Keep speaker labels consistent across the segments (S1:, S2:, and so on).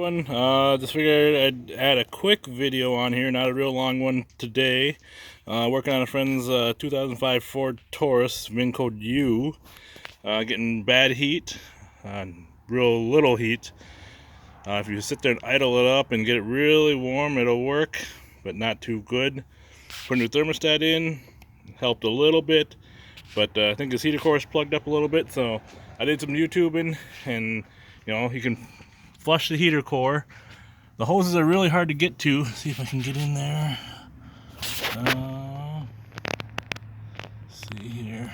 S1: everyone. Just figured I'd add a quick video on here, not a real long one today. Working on a friend's 2005 Ford Taurus, VIN code U. Getting bad heat, real little heat. If you sit there and idle it up and get it really warm, it'll work, but not too good. Put a new thermostat in, helped a little bit, but I think his heater core is plugged up a little bit, so I did some YouTubing, and you can flush the heater core. The hoses are really hard to get to. Let's see if I can get in there. See here.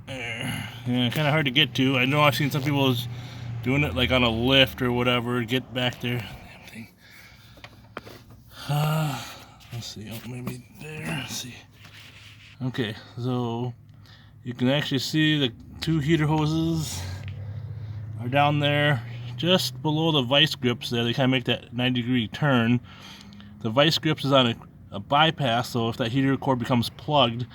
S1: There. Yeah, kind of hard to get to. I know I've seen some people doing it like on a lift or whatever. Get back there. Damn thing. Let's see. Oh, maybe there. Let's see. Okay, so you can actually see the two heater hoses are down there just below the vice grips there. They kind of make that 90-degree turn. The vice grips is on a bypass, so if that heater core becomes plugged,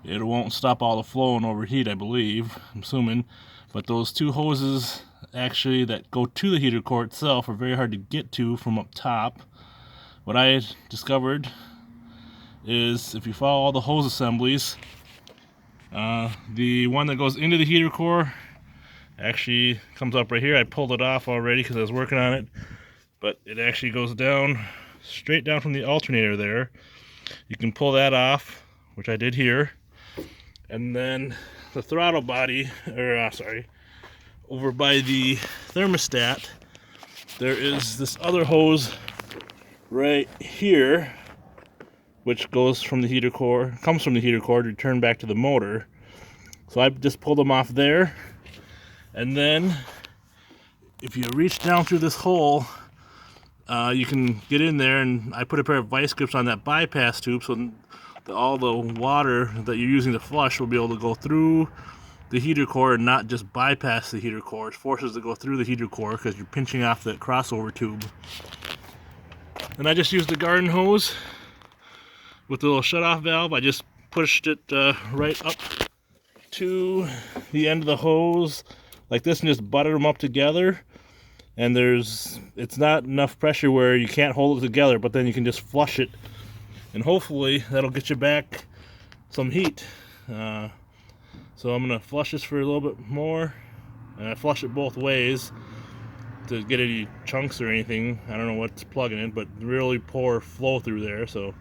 S1: it won't stop all the flow and overheat, I believe, I'm assuming. But those two hoses actually that go to the heater core itself are very hard to get to from up top. What I discovered is if you follow all the hose assemblies, the one that goes into the heater core actually comes up right here. I pulled it off already because I was working on it, but it actually goes down, straight down from the alternator there. You can pull that off, which I did here. And then the throttle body, over by the thermostat, there is this other hose right here, which goes from the heater core, comes from the heater core to return back to the motor. So I just pulled them off there. And then if you reach down through this hole, you can get in there, and I put a pair of vice grips on that bypass tube so all the water that you're using to flush will be able to go through the heater core and not just bypass the heater core. It forces it to go through the heater core because you're pinching off that crossover tube. And I just used the garden hose with the little shutoff valve. I just pushed it right up to the end of the hose like this and just buttered them up together. And it's not enough pressure where you can't hold it together, but then you can just flush it, and hopefully that'll get you back some heat. So I'm gonna flush this for a little bit more, and I flush it both ways to get any chunks or anything. I don't know what's plugging in, but really poor flow through there, so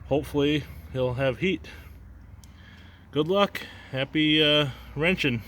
S1: hopefully he'll have heat. Good luck. Happy wrenching.